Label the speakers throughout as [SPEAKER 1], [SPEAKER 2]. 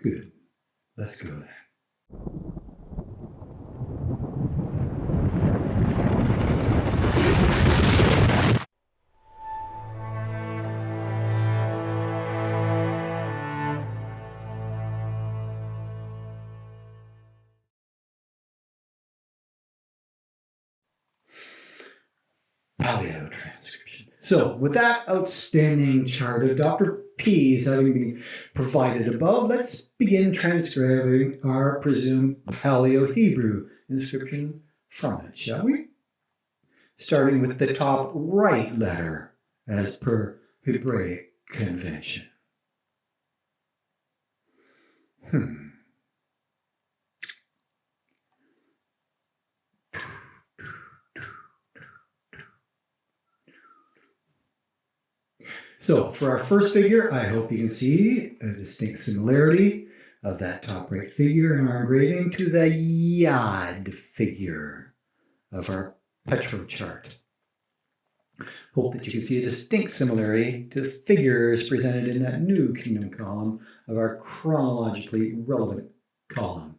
[SPEAKER 1] Good. Let's go then. Paleo transcription. So, with that outstanding chart of Dr. P's having been provided above, let's begin transcribing our presumed Paleo-Hebrew inscription from it, shall we? Starting with the top right letter, as per Hebraic convention. So for our first figure, I hope you can see a distinct similarity of that top right figure in our engraving to the Yod figure of our Petro chart. Hope that you can see a distinct similarity to the figures presented in that new kingdom column of our chronologically relevant column.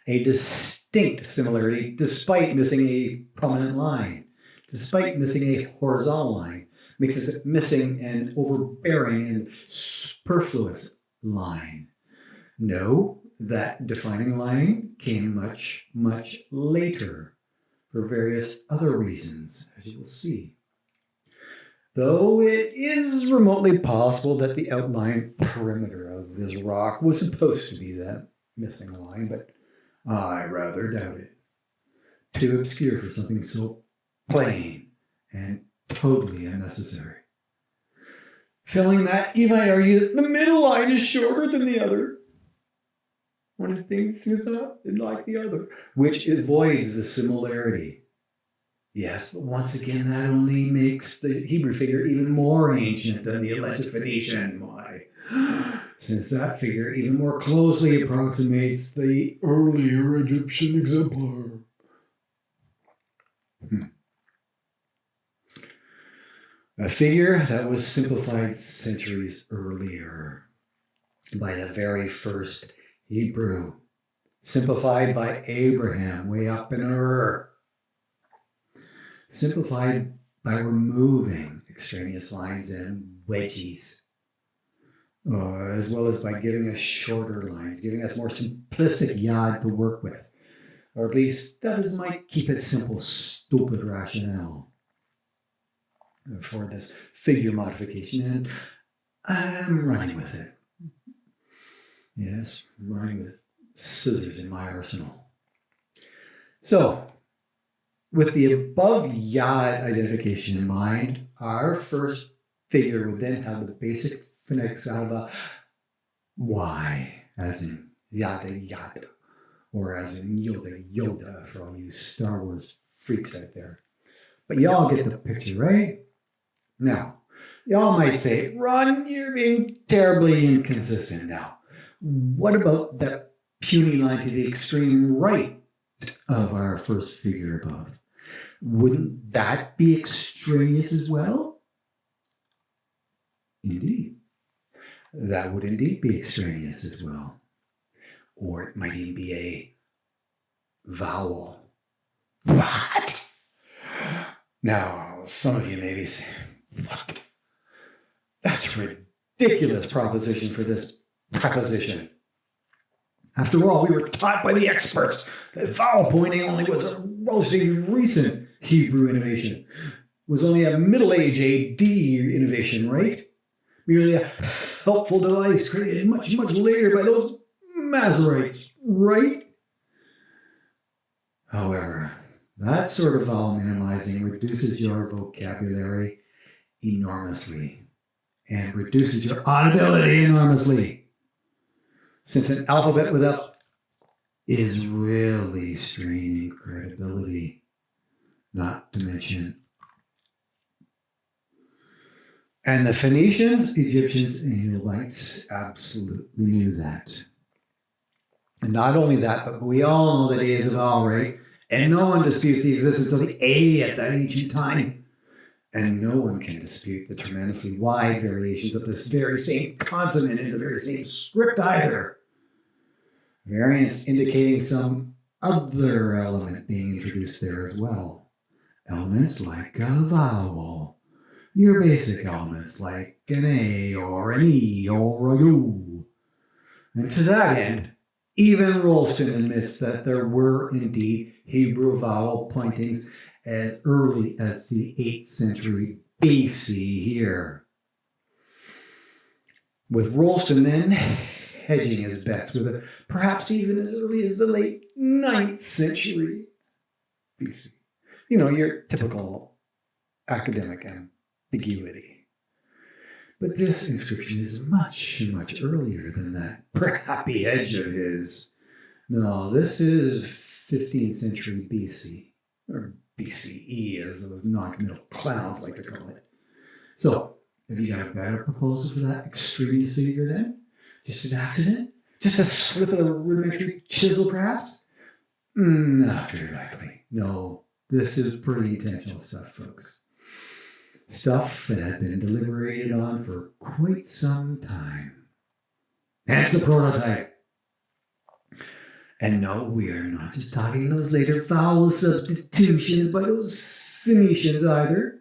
[SPEAKER 1] A distinct similarity despite missing a prominent line, despite missing a horizontal line, makes us missing an overbearing and superfluous line. No, that defining line came much, much later for various other reasons, as you will see. Though it is remotely possible that the outline perimeter of this rock was supposed to be that missing line, but I rather doubt it. Too obscure for something so plain and totally unnecessary. Failing that, you might argue that the middle line is shorter than the other. One thing seems to not like the other, which avoids the similarity. Yes, but once again, that only makes the Hebrew figure even more ancient than the alleged Phoenician. Why? Since that figure even more closely approximates the earlier Egyptian exemplar. A figure that was simplified centuries earlier by the very first Hebrew, simplified by Abraham way up in Ur, simplified by removing extraneous lines and wedges, as well as by giving us shorter lines, giving us more simplistic yod to work with, or at least that is my keep it simple, stupid rationale for this figure modification, and I'm running with it. Yes, running with scissors in my arsenal. So, with the above yod identification in mind, our first figure would then have the basic phonetics out of a Y, as in yada yada, or as in Yoda Yoda for all you Star Wars freaks out there. But y'all get the picture, right? Now, y'all might say, Ron, you're being terribly inconsistent now. What about that puny line to the extreme right of our first figure above? Wouldn't that be extraneous as well? Indeed. That would indeed be extraneous as well. Or it might even be a vowel. What? Now, some of you may be saying, what? That's a ridiculous proposition for this preposition. After all, we were taught by the experts that vowel pointing only was a relatively recent Hebrew innovation. It was only a Middle Age AD innovation, right? Merely a helpful device created much, much later by those Masoretes, right? However, that sort of vowel minimizing reduces your vocabulary enormously and reduces your audibility enormously. Since an alphabet without is really straining credibility, not to mention. And the Phoenicians, Egyptians, and Hittites absolutely knew that. And not only that, but we all know the days of vowel, right? And no one disputes the existence of the A at that ancient time. And no one can dispute the tremendously wide variations of this very same consonant in the very same script either. Variants indicating some other element being introduced there as well. Elements like a vowel. Your basic elements like an A or an E or a U. And to that end, even Rolston admits that there were indeed Hebrew vowel pointings as early as the 8th century BC here. With Rolston then hedging his bets with perhaps even as early as the late 9th century BC. You know, your typical academic ambiguity. But this inscription is much, much earlier than that perhappy hedge of his. No, this is 15th century BC, or BCE, as those non-committal clowns like to call it. So, have you got better proposals for that extremist figure then? Just an accident? Just a slip of the rudimentary chisel, perhaps? Not very likely. No, this is pretty intentional stuff, folks. Stuff that had been deliberated on for quite some time. Hence the prototype. And no, we're not just talking those later vowel substitutions by those Phoenicians either.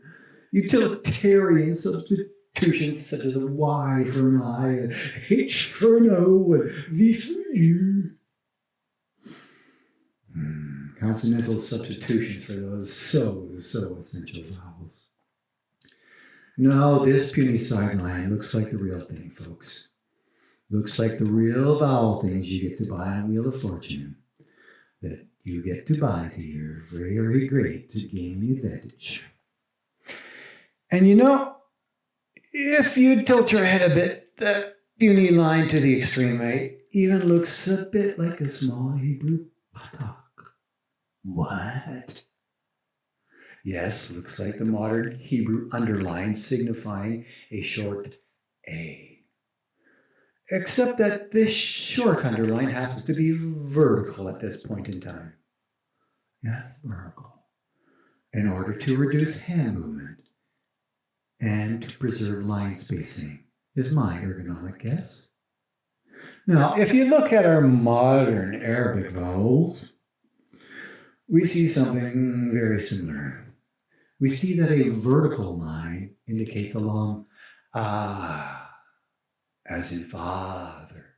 [SPEAKER 1] Utilitarian substitutions such as a Y for an I, and H for an O, and V for U. Consonantal substitutions for those so essential vowels. No, this puny sideline looks like the real thing, folks. Looks like the real vowel things you get to buy on Wheel of Fortune, that you get to buy to your very great gaming advantage. And you know, if you tilt your head a bit, that puny line to the extreme right even looks a bit like a small Hebrew patak. What? Yes, looks like the modern Hebrew underline signifying a short A. Except that this short underline happens to be vertical at this point in time. Yes, vertical. In order to reduce hand movement and to preserve line spacing, is my ergonomic guess. Now, if you look at our modern Arabic vowels, we see something very similar. We see that a vertical line indicates a long as in father.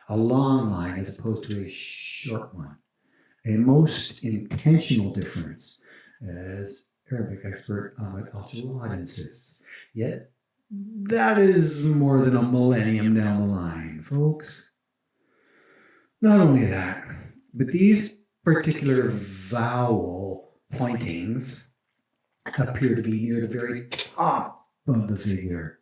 [SPEAKER 1] A long line as opposed to a short one. A most intentional difference, as Arabic expert Ahmed Al-Jawad insists. Yet, that is more than a millennium down the line, folks. Not only that, but these particular vowel pointings appear to be near the very top of the figure,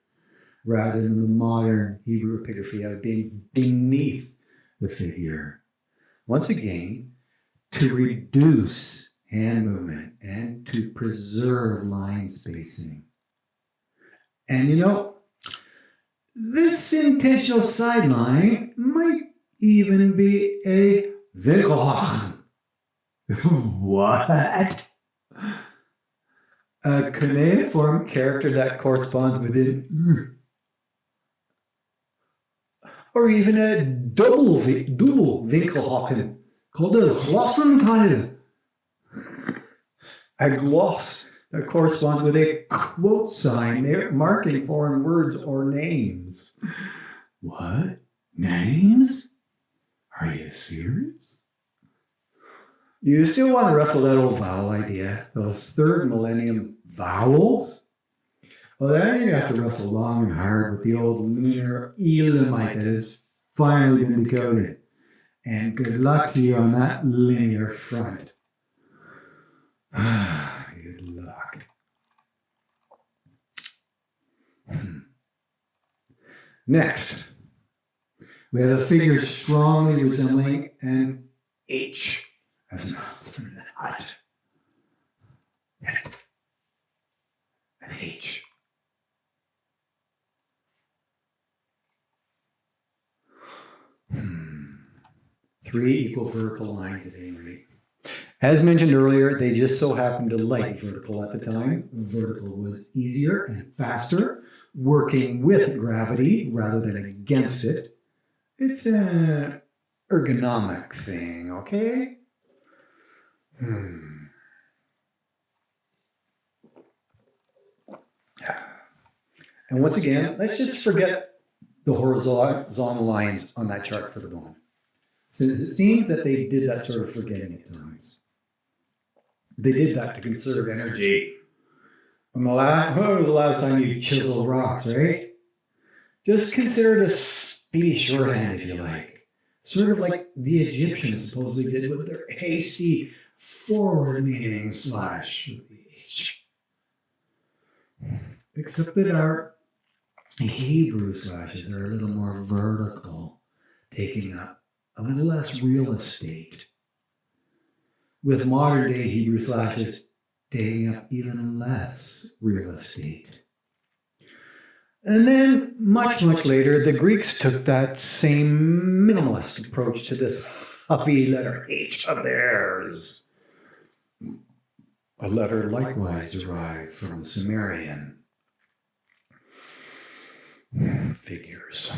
[SPEAKER 1] rather than the modern Hebrew epigraphy of being beneath the figure. Once again, to reduce hand movement and to preserve line spacing. And you know, this intentional sideline might even be a Winkelhaken. What? A cuneiform character that corresponds within, or even a double Winkelhaken called a Glossenkeil. A gloss that corresponds with a quote sign marking foreign words or names. What? Names? Are you serious? You still want to wrestle that old vowel idea, those third millennium vowels? Well, then you have to wrestle long and hard with the old linear Elamite that has finally been decoded. And good luck to you on that linear front. Good luck. Next, we have a figure strongly resembling an H. As an hut. An H. Three equal vertical lines at any rate. As mentioned earlier, they just so happened to like vertical at the time. Vertical was easier and faster, working with gravity rather than against it. It's an ergonomic thing, okay? And once again, let's just forget the horizontal lines on that chart for the moment. Since it seems that they did that sort of forgetting at times. They did that to conserve energy. When was the last time you chiseled rocks, right? Just consider it a speedy shorthand, if you like. Sort of like the Egyptians supposedly did with their hasty forward-leaning slash. Except that our Hebrew slashes are a little more vertical, taking up a little less real estate. With modern day Hebrew slashes taking up even less real estate. And then, much later, the Greeks took that same minimalist approach to this huffy letter H of theirs. A letter likewise derived from Sumerian figures.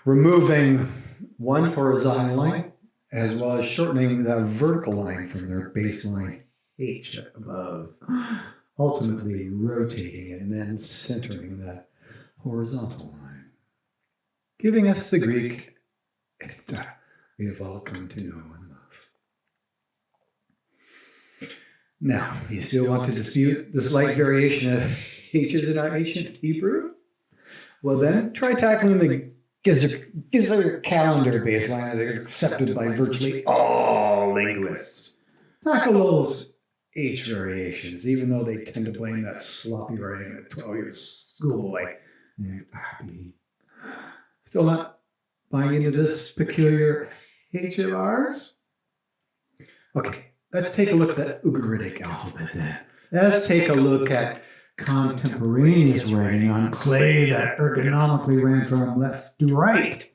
[SPEAKER 1] Removing one horizontal line, as well as shortening that vertical line from their baseline H above, ultimately rotating and then centering that horizontal line, giving us the Greek that we have all come to know and love. Now, you still want to dispute the slight variation of H's in our ancient Hebrew? Well then, try tackling the Gizer calendar baseline that is accepted by virtually all linguists. Tackle those H variations, even though they tend to blame that sloppy writing at 12 years schoolboy. Still not buying into this peculiar H of ours? Okay, let's take a look at that Ugaritic alphabet then. Let's take a look at contemporaneous writing on clay that ergonomically ran from left to right.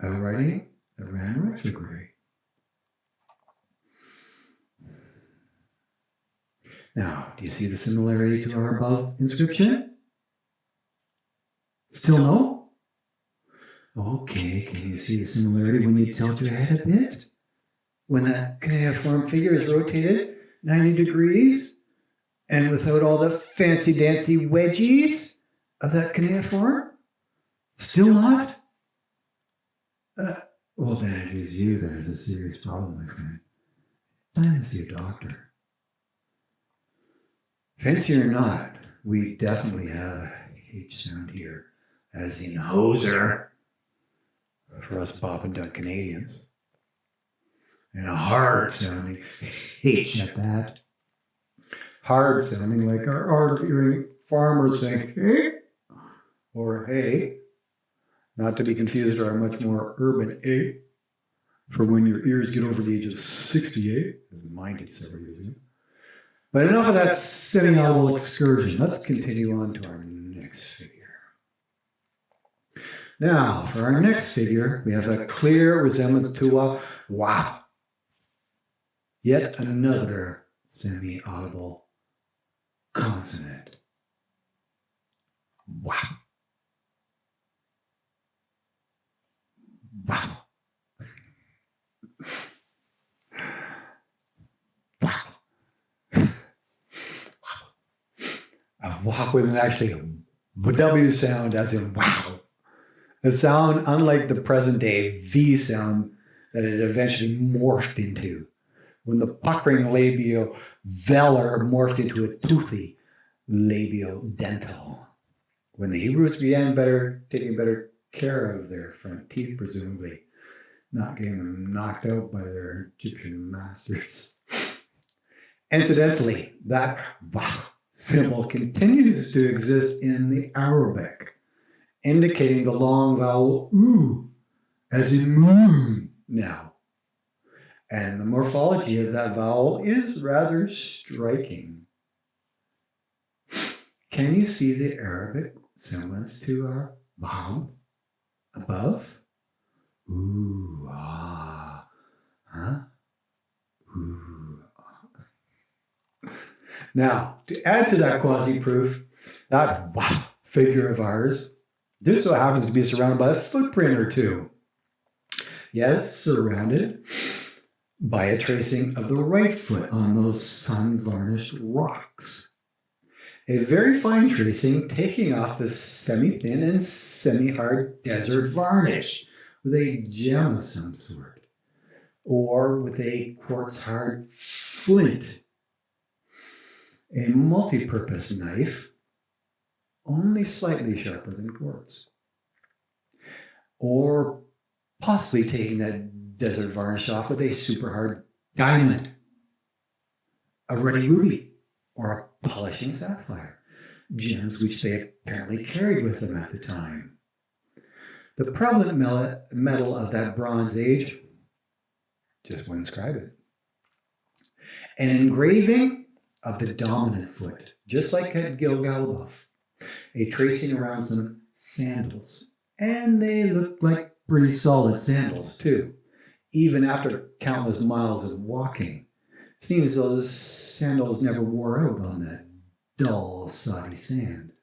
[SPEAKER 1] A writing that ran retrograde. Now, do you see the similarity to our above inscription? Still no? Okay, can you see the similarity when you tilt your head a bit? When that cuneiform figure is rotated 90 degrees and without all the fancy-dancy wedgies of that cuneiform? Still not? Well, then it is you that is a serious problem, my friend. Time to see a doctor. Fancy or not, we definitely have a H sound here, as in hoser, for us Bob and Duck Canadians. And a hard sounding H at that. Hard sounding like our hard of hearing farmers saying, hey, or hey, not to be confused with our much more urban A, for when your ears get over the age of 68, as mine did several years ago. But enough of that semi-audible excursion. Let's continue on to our next figure. Now, for our next figure, we have a clear resemblance to a wow. Yet another semi-audible consonant. Wow. Wow. Wow. A walk with an actually a W sound as in wow. A sound unlike the present day V sound that it eventually morphed into when the puckering labial velar morphed into a toothy labial dental. When the Hebrews began taking better care of their front teeth, presumably, not getting them knocked out by their Egyptian masters. Incidentally, that wow symbol continues to exist in the Arabic, indicating the long vowel oo, as in moon now. And the morphology of that vowel is rather striking. Can you see the Arabic semblance to our vowel above? Ooh, ah, huh? Ooh, ah. Now, to add to that quasi-proof, that wow figure of ours just so happens to be surrounded by a footprint or two. Yes, surrounded by a tracing of the right foot on those sun-varnished rocks. A very fine tracing taking off the semi-thin and semi-hard desert varnish with a gem of some sort, or with a quartz-hard flint. A multi-purpose knife, only slightly sharper than quartz. Or possibly taking that desert varnish off with a super hard diamond, a ruddy ruby, or a polishing sapphire, gems which they apparently carried with them at the time. The prevalent metal of that Bronze Age just wouldn't describe it. An engraving of the dominant foot, just like at Gilgalbaf, a tracing around some sandals, and they look like pretty solid sandals too, even after countless miles of walking. Seems those sandals never wore out on that dull, soddy sand.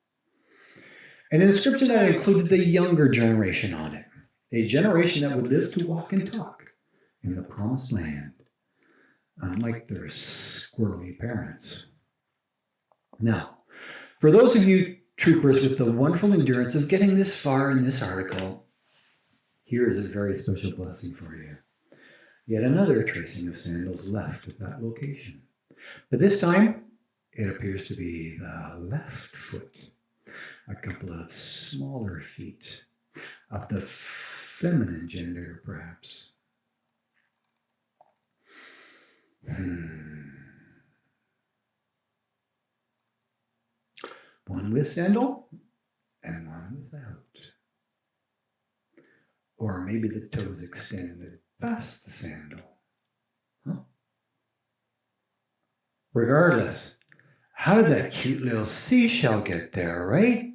[SPEAKER 1] An inscription that included the younger generation on it, a generation that would live to walk and talk in the promised land, unlike their squirrely parents. Now, for those of you troopers with the wonderful endurance of getting this far in this article, here is a very special blessing for you. Yet another tracing of sandals left at that location. But this time, it appears to be the left foot. A couple of smaller feet of the feminine gender, perhaps. One with sandal and one without. Or maybe the toes extended past the sandal. Huh? Regardless, how did that cute little seashell get there, right?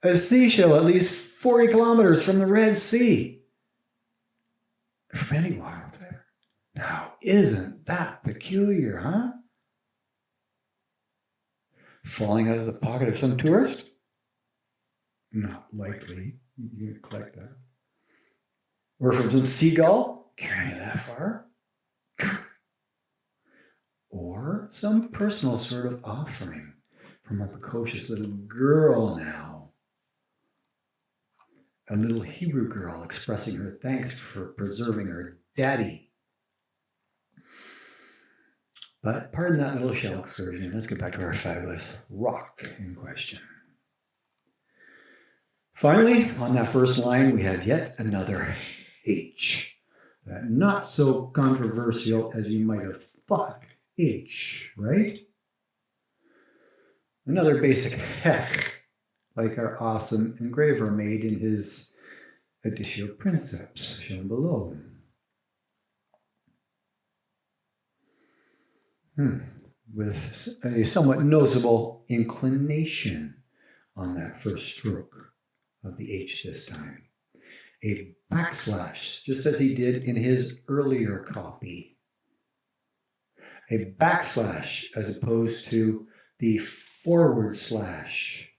[SPEAKER 1] A seashell at least 40 kilometers from the Red Sea. From any water whatsoever. Now, isn't that peculiar, huh? Falling out of the pocket of some tourist? Not likely. You can collect that. Or from some seagull carrying it that far? Or some personal sort of offering from a precocious little girl now. A little Hebrew girl expressing her thanks for preserving her daddy. But pardon that little shell excursion. Let's get back to our fabulous rock in question. Finally, on that first line, we have yet another H. That not so controversial as you might have thought. H, right? Another basic hech, like our awesome engraver made in his Editio Princeps, shown below. With a somewhat noticeable inclination on that first stroke of the H this time. A backslash, just as he did in his earlier copy. A backslash as opposed to the forward slash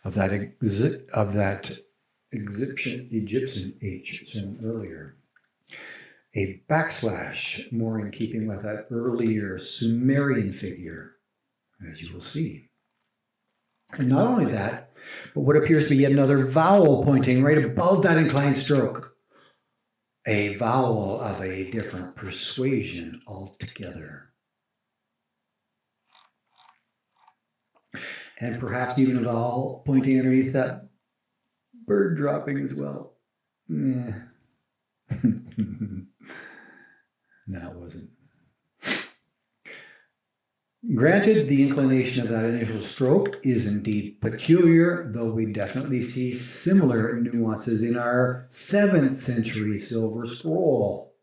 [SPEAKER 1] of that Egyptian H shown earlier. A backslash, more in keeping with that earlier Sumerian figure, as you will see. And not only that, but what appears to be yet another vowel pointing right above that inclined stroke. A vowel of a different persuasion altogether. And perhaps even a vowel pointing underneath that bird dropping as well. No, it wasn't. Granted, the inclination of that initial stroke is indeed peculiar, though we definitely see similar nuances in our 7th century silver scroll,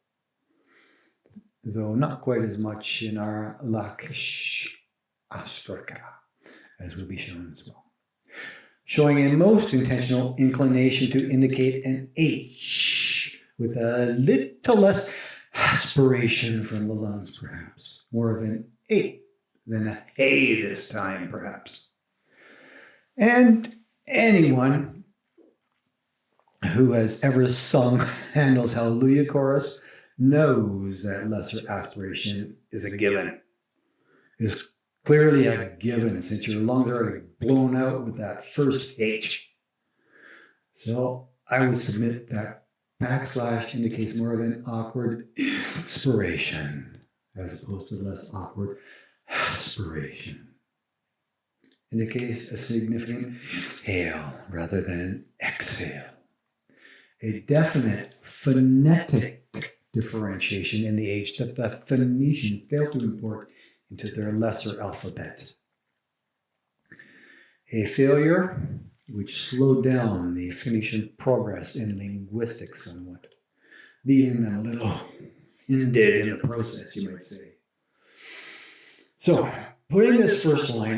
[SPEAKER 1] though not quite as much in our Lakish Ostraka, as will be shown as well. Showing a most intentional inclination to indicate an H with a little less aspiration from the lungs, perhaps. More of an A than a hey this time, perhaps. And anyone who has ever sung Handel's Hallelujah Chorus knows that lesser aspiration is a given. It's clearly a given since your lungs are already blown out with that first H. So I would submit that backslash indicates more of an awkward inspiration as opposed to less awkward aspiration. Indicates a significant inhale rather than an exhale. A definite phonetic differentiation in the H that the Phoenicians failed to import into their lesser alphabet. A failure which slowed down the Phoenician progress in linguistics somewhat, leaving them a little winded in the process, you might say. So, putting this first line